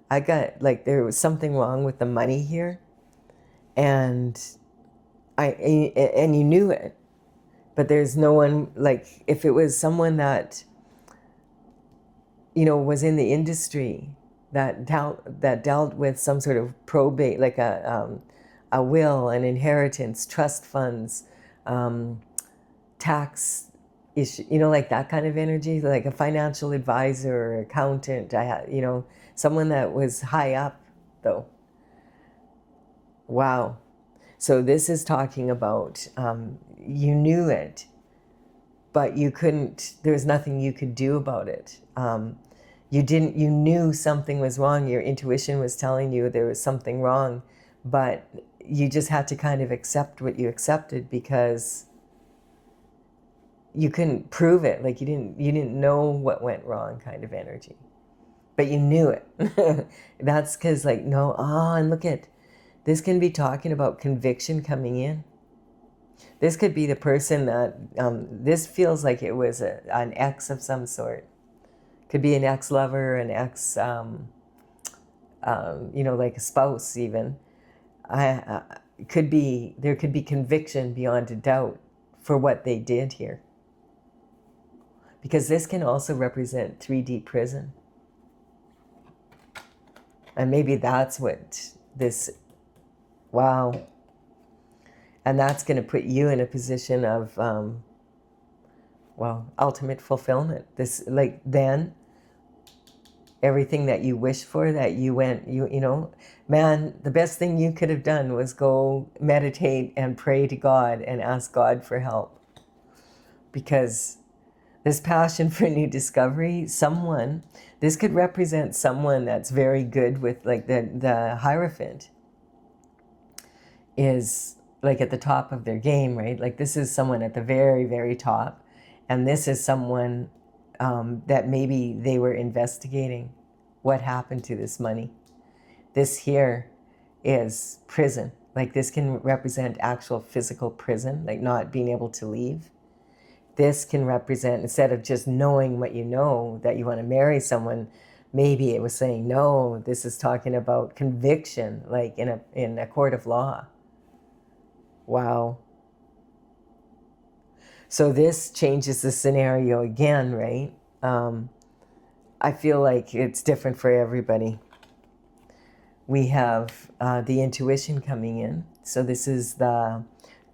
I got, like, there was something wrong with the money here, and you knew it, but there's no one, like, if it was someone that, you know, was in the industry that dealt with some sort of probate, like a will, an inheritance, trust funds, tax issue, you know, like that kind of energy, like a financial advisor or accountant. You know, someone that was high up, though. Wow. So this is talking about you knew it, but you couldn't. There was nothing you could do about it. You knew something was wrong. Your intuition was telling you there was something wrong, but you just had to kind of accept what you accepted, because you couldn't prove it. Like, you didn't know what went wrong, kind of energy, but you knew it. That's because, like, no, and look at this, can be talking about conviction coming in. This could be the person that this feels like it was an ex of some sort. Could be an ex-lover, an ex, you know, like a spouse even. There could be conviction beyond a doubt for what they did here. Because this can also represent 3D prison. And maybe that's what this, wow. And that's going to put you in a position of, well, ultimate fulfillment. This, like, then everything that you wished for, that you went, you know, man, the best thing you could have done was go meditate and pray to God and ask God for help. Because this passion for new discovery, this could represent someone that's very good with, like, the Hierophant is like at the top of their game, right? Like, this is someone at the very, very top. And this is someone that maybe they were investigating what happened to this money. This here is prison. Like, this can represent actual physical prison, like not being able to leave. This can represent, instead of just knowing what you know, that you want to marry someone, maybe it was saying, no, this is talking about conviction, like in a court of law. Wow. So this changes the scenario again, right? I feel like it's different for everybody. We have the intuition coming in. So this is the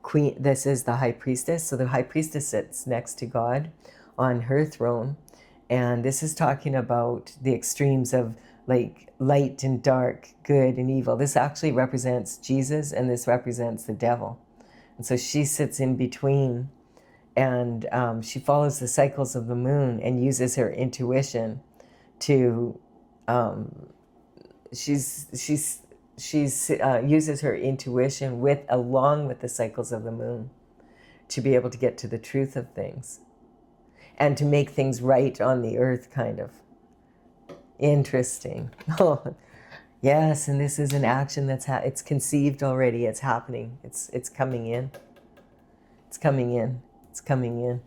queen, this is the high priestess. So the high priestess sits next to God on her throne. And this is talking about the extremes of, like, light and dark, good and evil. This actually represents Jesus, and this represents the devil. And so she sits in between, and she follows the cycles of the moon and uses her intuition to, uses her intuition along with the cycles of the moon to be able to get to the truth of things and to make things right on the earth, kind of. Interesting. Oh, yes, and this is an action that's it's conceived already. It's happening. It's coming in. It's coming in. It's coming in.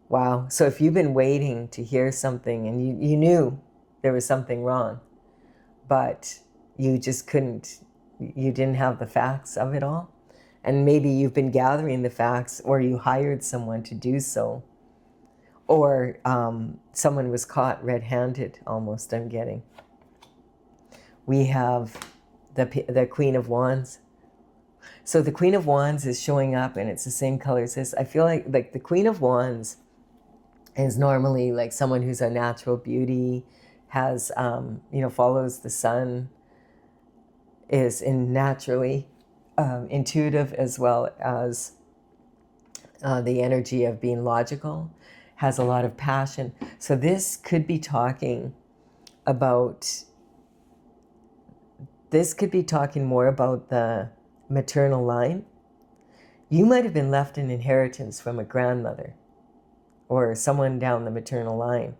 Wow. So if you've been waiting to hear something and you knew there was something wrong, but you just couldn't, you didn't have the facts of it all, and maybe you've been gathering the facts, or you hired someone to do so, or someone was caught red-handed almost, I'm getting. We have the Queen of Wands. So the Queen of Wands is showing up, and it's the same color as this. I feel like the Queen of Wands is normally like someone who's a natural beauty, has, follows the sun, is naturally intuitive, as well as the energy of being logical, has a lot of passion. So this could be talking about, more about the maternal line. You might have been left an inheritance from a grandmother or someone down the maternal line.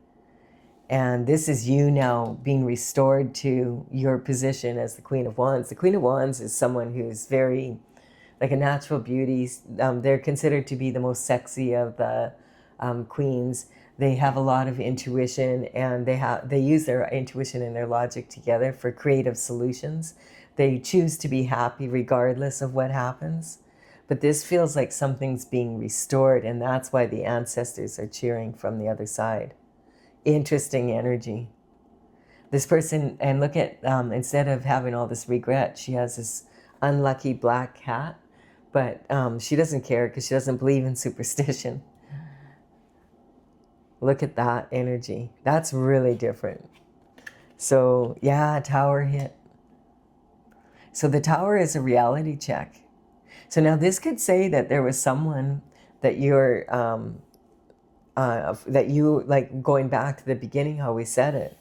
And this is you now being restored to your position as the Queen of Wands. The Queen of Wands is someone who's very, like a natural beauty. They're considered to be the most sexy of the queens. They have a lot of intuition, and they use their intuition and their logic together for creative solutions. They choose to be happy regardless of what happens. But this feels like something's being restored, and that's why the ancestors are cheering from the other side. Interesting energy. This person, and look at, instead of having all this regret, she has this unlucky black cat, but she doesn't care because she doesn't believe in superstition. Look at that energy. That's really different. So yeah, Tower hit. So the Tower is a reality check. So now this could say that there was someone that you're, that you, like going back to the beginning, how we said it.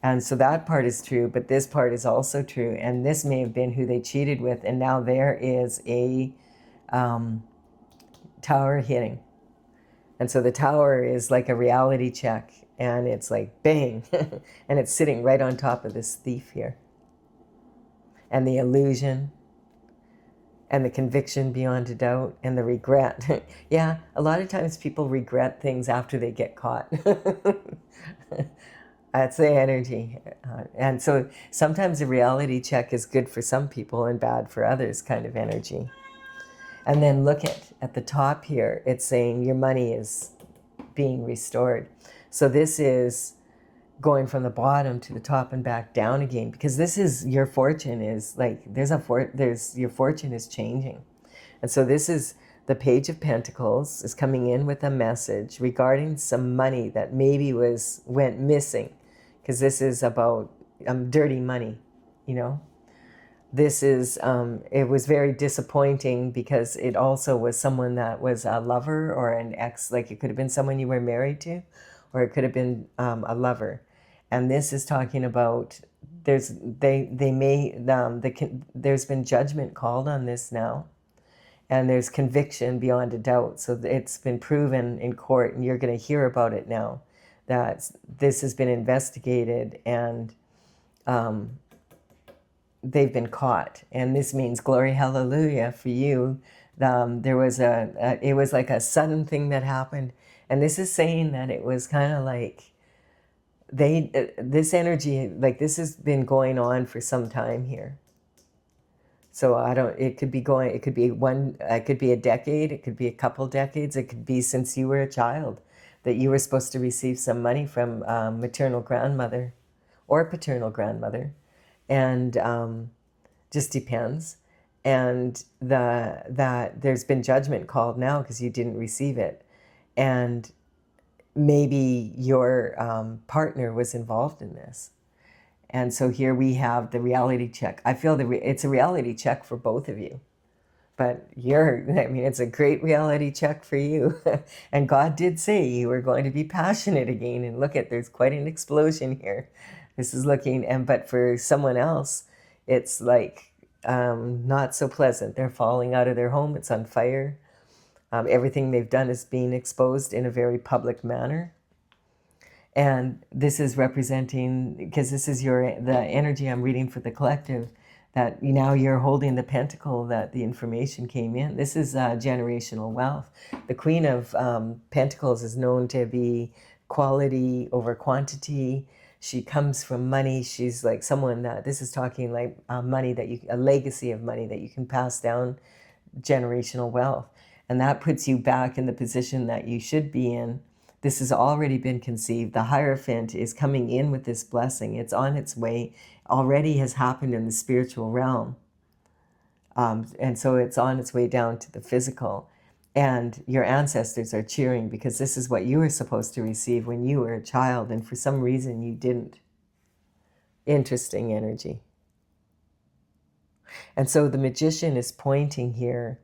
And so that part is true, but this part is also true. And this may have been who they cheated with. And now there is a Tower hitting. And so the Tower is like a reality check. And it's like, bang. And it's sitting right on top of this thief here. And the illusion. And the conviction beyond a doubt. And the regret. Yeah, a lot of times people regret things after they get caught. That's the energy. And so sometimes a reality check is good for some people and bad for others, kind of energy. And then look at the top here. It's saying your money is being restored. So this is going from the bottom to the top and back down again, because this is your fortune is like, your fortune is changing. And so this is the Page of Pentacles is coming in with a message regarding some money that maybe went missing. Because this is about dirty money, This is, it was very disappointing because it also was someone that was a lover or an ex, like it could have been someone you were married to, or it could have been a lover. And this is talking about, there's been judgment called on this now. And there's conviction beyond a doubt. So it's been proven in court, and you're going to hear about it now, that this has been investigated, and they've been caught. And this means glory, hallelujah for you. There was it was like a sudden thing that happened. And this is saying that it was kind of like this energy, like this has been going on for some time here. So it could be a decade, it could be a couple decades, it could be since you were a child that you were supposed to receive some money from maternal grandmother or paternal grandmother. And just depends. And that there's been judgment called now because you didn't receive it. And maybe your partner was involved in this. And so here we have the reality check. I feel it's a reality check for both of you. But it's a great reality check for you. And God did say you were going to be passionate again. And look there's quite an explosion here. This is but for someone else, it's like not so pleasant. They're falling out of their home. It's on fire. Everything they've done is being exposed in a very public manner. And this is representing, because this is the energy I'm reading for the collective, that now you're holding the pentacle that the information came in. This is generational wealth. The Queen of Pentacles is known to be quality over quantity. She comes from money. She's like someone that, this is talking like money a legacy of money that you can pass down, generational wealth. And that puts you back in the position that you should be in. This has already been conceived. The Hierophant is coming in with this blessing. It's on its way. Already has happened in the spiritual realm. And so it's on its way down to the physical. And your ancestors are cheering because this is what you were supposed to receive when you were a child. And for some reason you didn't. Interesting energy. And so the magician is pointing here.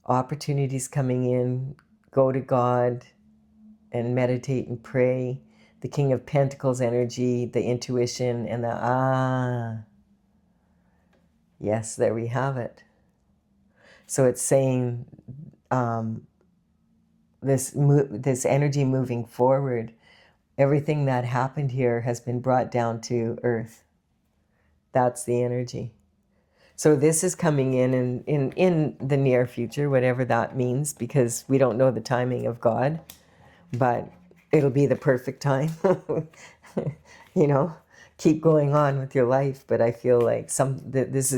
Opportunities coming in. Go to God and meditate and pray. The King of Pentacles energy, the intuition, and the yes, there we have it. So it's saying this energy moving forward, everything that happened here has been brought down to earth. That's the energy. So this is coming in the near future, whatever that means, because we don't know the timing of God, but it'll be the perfect time. You know, keep going on with your life. But I feel like this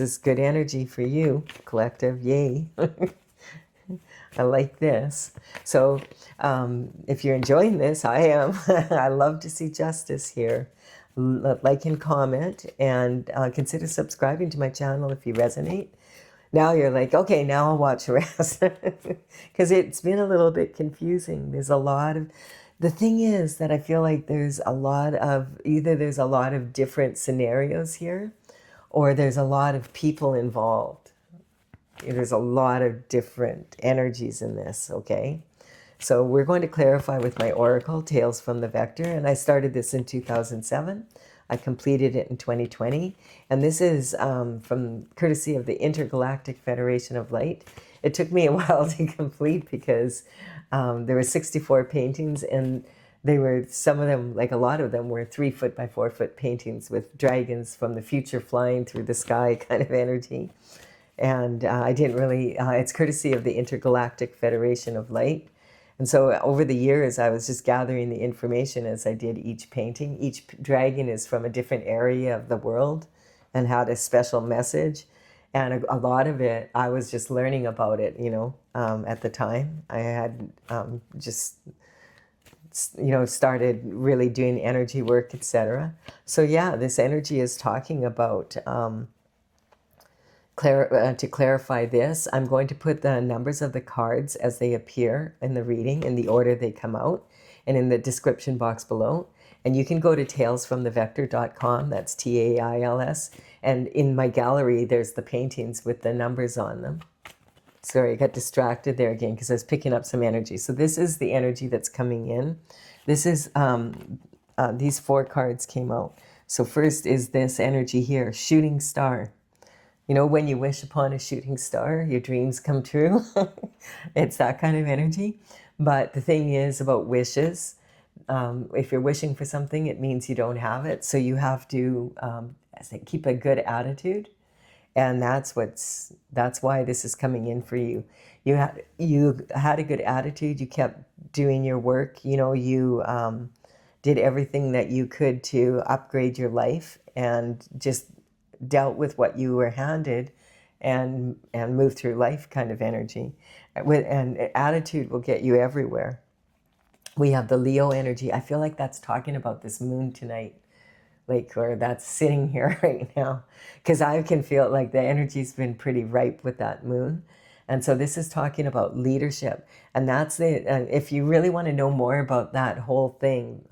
is good energy for you, collective. Yay. I like this. So if you're enjoying this, I am. I love to see justice here. Like and comment, and consider subscribing to my channel if you resonate. Now you're like, okay, now I'll watch the rest. Because it's been a little bit confusing. There's a lot of... The thing is that I feel like there's a lot of... Either there's a lot of different scenarios here, or there's a lot of people involved. There's a lot of different energies in this, okay? So we're going to clarify with my oracle, Tales from the Vector, and I started this in 2007. I completed it in 2020, and this is from courtesy of the Intergalactic Federation of Light. It took me a while to complete because there were 64 paintings, and they were, some of them, like a lot of them, were 3 foot by 4 foot paintings with dragons from the future flying through the sky kind of energy. And I didn't really, it's courtesy of the Intergalactic Federation of Light. And so over the years, I was just gathering the information as I did each painting. Each dragon is from a different area of the world and had a special message. And a lot of it, I was just learning about it, you know, at the time. I had just, you know, started really doing energy work, etc. So yeah, this energy is talking about... to clarify this, I'm going to put the numbers of the cards as they appear in the reading in the order they come out and in the description box below. And you can go to talesfromthevector.com, that's TAILS, and in my gallery there's the paintings with the numbers on them. Sorry, I got distracted there again because I was picking up some energy. So this is the energy that's coming in. This is, these 4 cards came out. So first is this energy here, shooting star. You know, when you wish upon a shooting star, your dreams come true. It's that kind of energy. But the thing is about wishes, if you're wishing for something, it means you don't have it. So you have to keep a good attitude. And that's why this is coming in for you. You had a good attitude. You kept doing your work. You know, you did everything that you could to upgrade your life and just dealt with what you were handed and move through life kind of energy. And attitude will get you everywhere. We have the Leo energy. I feel like that's talking about this moon tonight, like, or that's sitting here right now, because I can feel like the energy's been pretty ripe with that moon. And so this is talking about leadership. And that's if you really want to know more about that whole thing,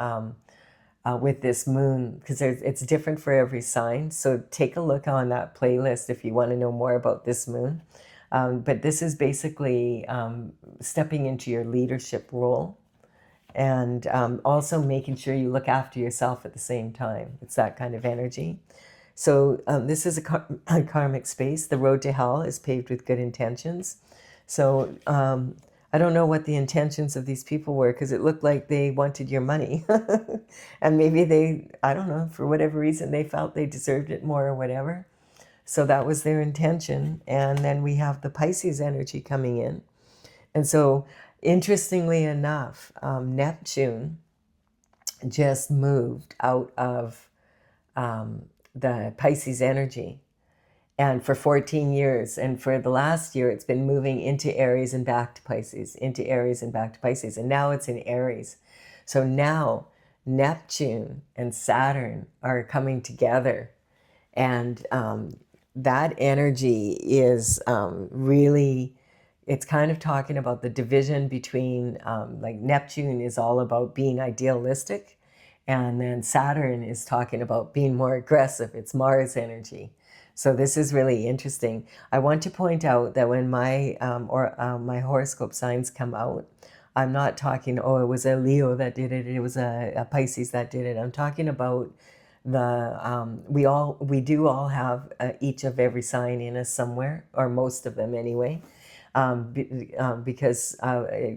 with this moon, because it's different for every sign. So take a look on that playlist if you want to know more about this moon. But this is basically stepping into your leadership role and also making sure you look after yourself at the same time. It's that kind of energy. So this is a karmic space. The road to hell is paved with good intentions. So I don't know what the intentions of these people were, because it looked like they wanted your money. And maybe they, I don't know, for whatever reason, they felt they deserved it more or whatever. So that was their intention. And then we have the Pisces energy coming in. And so interestingly enough, Neptune just moved out of the Pisces energy. And for 14 years, and for the last year, it's been moving into Aries and back to Pisces, into Aries and back to Pisces. And now it's in Aries. So now Neptune and Saturn are coming together. And that energy is really, it's kind of talking about the division between, like Neptune is all about being idealistic, and then Saturn is talking about being more aggressive. It's Mars energy. So this is really interesting. I want to point out that when my horoscope signs come out, I'm not talking, oh, it was a Leo that did it, it was a Pisces that did it. I'm talking about we do all have each of every sign in us somewhere, or most of them anyway, because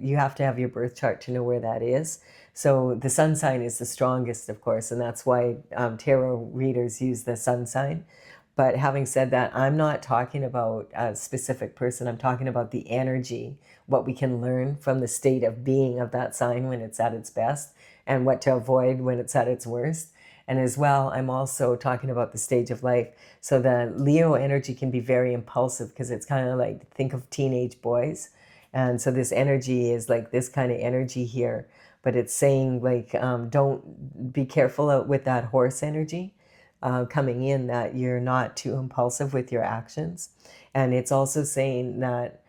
you have to have your birth chart to know where that is. So the sun sign is the strongest, of course, and that's why tarot readers use the sun sign. But having said that, I'm not talking about a specific person. I'm talking about the energy, what we can learn from the state of being of that sign when it's at its best, and what to avoid when it's at its worst. And as well, I'm also talking about the stage of life. So the Leo energy can be very impulsive, because it's kind of like, think of teenage boys. And so this energy is like this kind of energy here. But it's saying like, don't be careful with that horse energy coming in, that you're not too impulsive with your actions. And it's also saying that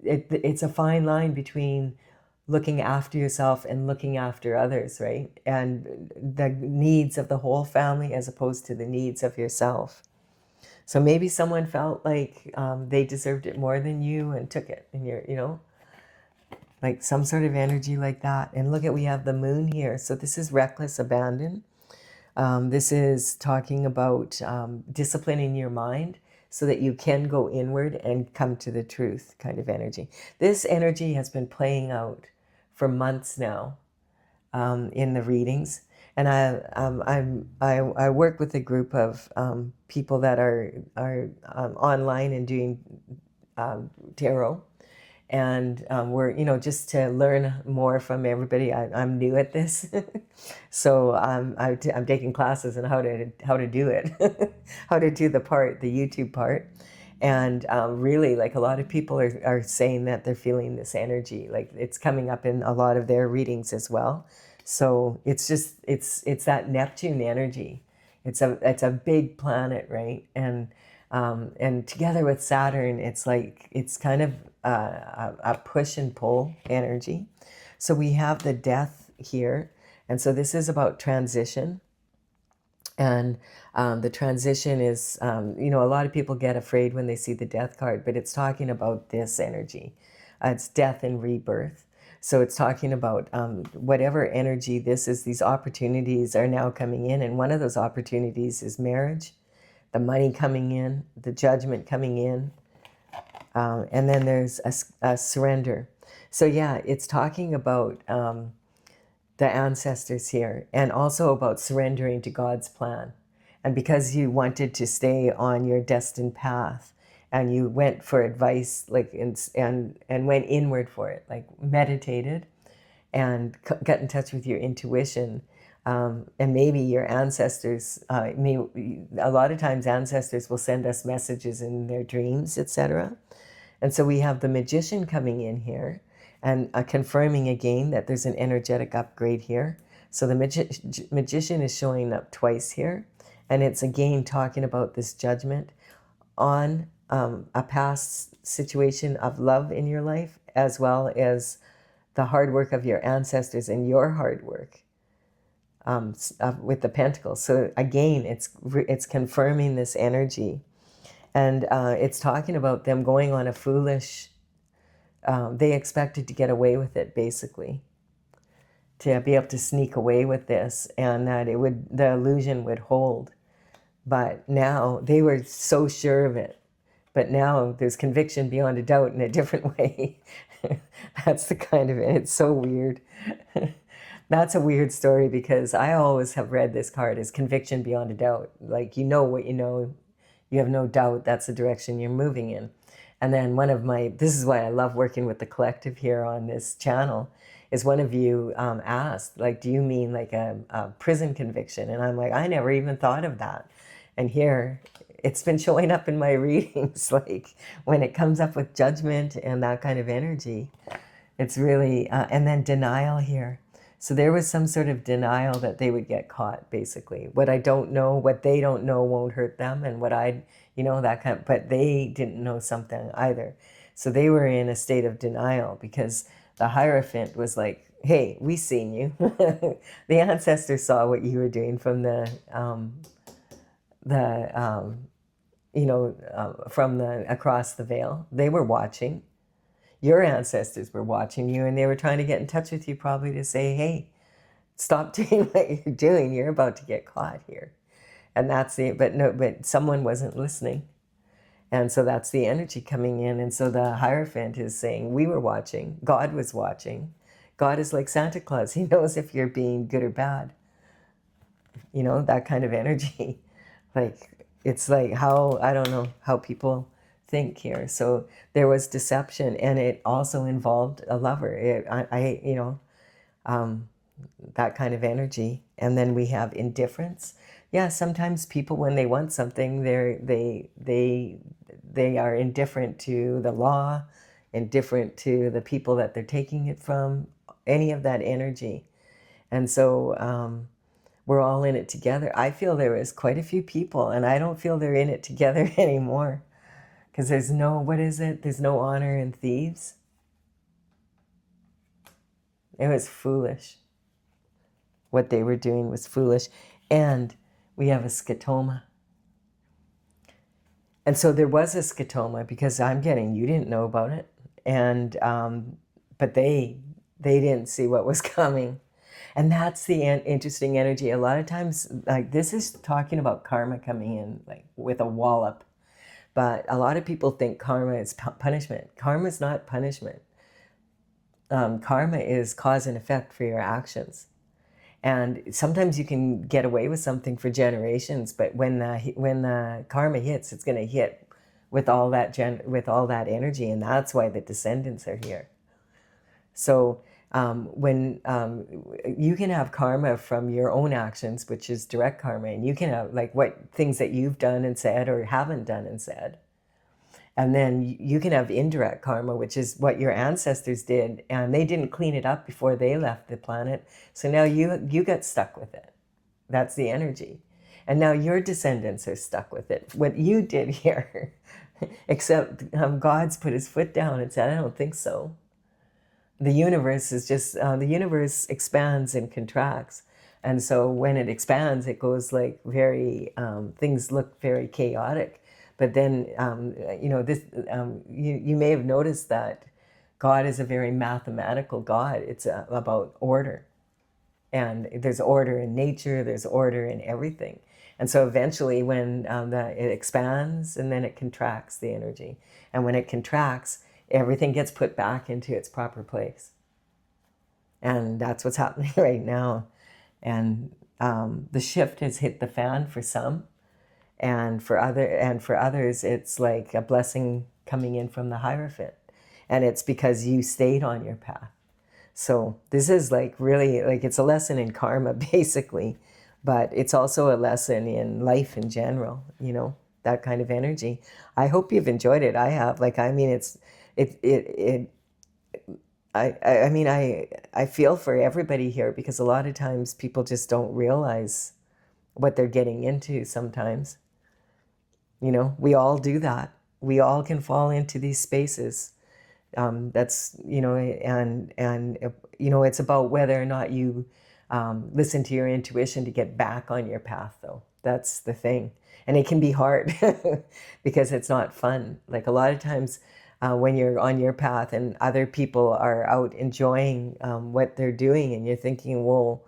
it's a fine line between looking after yourself and looking after others, right? And the needs of the whole family as opposed to the needs of yourself. So maybe someone felt like they deserved it more than you and took it, and you're, like some sort of energy like that. And look at, we have the moon here. So this is reckless abandon. This is talking about disciplining your mind so that you can go inward and come to the truth, kind of energy. This energy has been playing out for months now in the readings. And I work with a group of people that are online and doing tarot. And we're, just to learn more from everybody. I'm new at this. So I'm taking classes on how to do it, how to do the YouTube part. And really, like, a lot of people are saying that they're feeling this energy, like it's coming up in a lot of their readings as well. So it's just, it's that Neptune energy. It's a big planet, right? And together with Saturn, it's like, it's kind of a push and pull energy. So we have the death here. And so this is about transition. And the transition is, a lot of people get afraid when they see the death card, but it's talking about this energy. It's death and rebirth. So it's talking about whatever energy this is, these opportunities are now coming in. And one of those opportunities is marriage, the money coming in, the judgment coming in. And then there's a surrender. So yeah, it's talking about the ancestors here, and also about surrendering to God's plan. And because you wanted to stay on your destined path, and you went for advice, like, and went inward for it, like meditated and got in touch with your intuition. And maybe your ancestors, a lot of times ancestors will send us messages in their dreams, etc. And so we have the magician coming in here, and confirming again that there's an energetic upgrade here. So the magician is showing up twice here, and it's again talking about this judgment on a past situation of love in your life, as well as the hard work of your ancestors and your hard work with the pentacles. So again, it's confirming this energy. And it's talking about them going on a foolish, they expected to get away with it, basically, to be able to sneak away with this, and that the illusion would hold. But now they were so sure of it. But now there's conviction beyond a doubt in a different way. That's the kind of, it's so weird. That's a weird story, because I always have read this card as conviction beyond a doubt. Like, you know what you know, you have no doubt that's the direction you're moving in. And then this is why I love working with the collective here on this channel, is one of you asked, like, do you mean like a prison conviction? And I'm like, I never even thought of that. And here, it's been showing up in my readings, like when it comes up with judgment and that kind of energy, it's really, and then denial here. So there was some sort of denial that they would get caught, basically. What I don't know, what they don't know won't hurt them, and what I, that kind of, but they didn't know something either. So they were in a state of denial because the Hierophant was like, hey, we seen you. The ancestors saw what you were doing from from the across the veil. They were watching. Your ancestors were watching you, and they were trying to get in touch with you, probably to say, hey, stop doing what you're doing. You're about to get caught here. And but someone wasn't listening. And so that's the energy coming in. And so the Hierophant is saying, we were watching. God was watching. God is like Santa Claus. He knows if you're being good or bad. That kind of energy. It's like how, I don't know how people think here. So there was deception, and it also involved a lover. That kind of energy. And then we have indifference. Yeah, sometimes people, when they want something, they are indifferent to the law, indifferent to the people that they're taking it from, any of that energy. And so we're all in it together. I feel there is quite a few people, and I don't feel they're in it together anymore. Because there's no, what is it? There's no honor in thieves. It was foolish. What they were doing was foolish. And we have a scotoma. And so there was a scotoma because you didn't know about it. And, but they didn't see what was coming. And that's the interesting energy. A lot of times, like, this is talking about karma coming in, like, with a wallop. But a lot of people think karma is punishment. Karma is not punishment. Karma is cause and effect for your actions. And sometimes you can get away with something for generations, but when the karma hits, it's going to hit with all that energy, and that's why the descendants are here. So when you can have karma from your own actions, which is direct karma, and you can have like what things that you've done and said or haven't done and said. And then you can have indirect karma, which is what your ancestors did, and they didn't clean it up before they left the planet. So now you got stuck with it. That's the energy. And now your descendants are stuck with it. What you did here, except God's put his foot down and said, I don't think so. The universe is just, the universe expands and contracts. And so when it expands, it goes like things look very chaotic. But then, you may have noticed that God is a very mathematical God. It's about order. And there's order in nature, there's order in everything. And so eventually when it expands and then it contracts the energy. And when it contracts, everything gets put back into its proper place. And that's what's happening right now. And the shift has hit the fan for some. And for others, it's like a blessing coming in from the Hierophant. And it's because you stayed on your path. So this is like really, like, it's a lesson in karma, basically. But it's also a lesson in life in general, that kind of energy. I hope you've enjoyed it. I have. I feel for everybody here, because a lot of times people just don't realize what they're getting into sometimes. We all do that. We all can fall into these spaces. It's about whether or not you listen to your intuition to get back on your path, though. That's the thing. And it can be hard because it's not fun. Like, a lot of times when you're on your path and other people are out enjoying what they're doing, and you're thinking, well,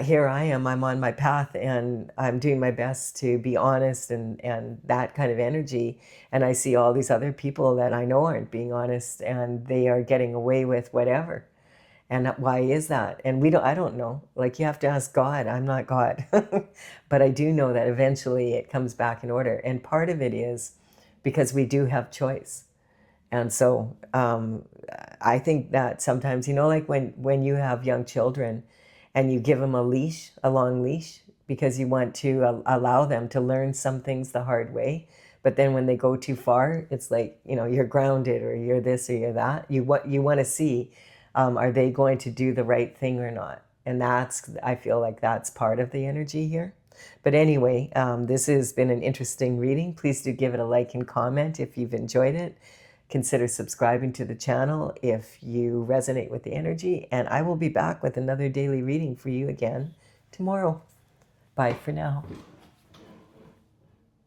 here I am, I'm on my path and I'm doing my best to be honest and that kind of energy. And I see all these other people that I know aren't being honest, and they are getting away with whatever. And why is that? And I don't know. Like, you have to ask God. I'm not God. But I do know that eventually it comes back in order. And part of it is because we do have choice. And so I think that sometimes, like when you have young children, and you give them a long leash, because you want to allow them to learn some things the hard way. But then when they go too far, it's like, you're grounded, or you're this or you're that. You want to see Are they going to do the right thing or not? And I feel like that's part of the energy here. But anyway, this has been an interesting reading. Please do give it a like and comment if you've enjoyed it. Consider subscribing to the channel if you resonate with the energy. And I will be back with another daily reading for you again tomorrow. Bye for now.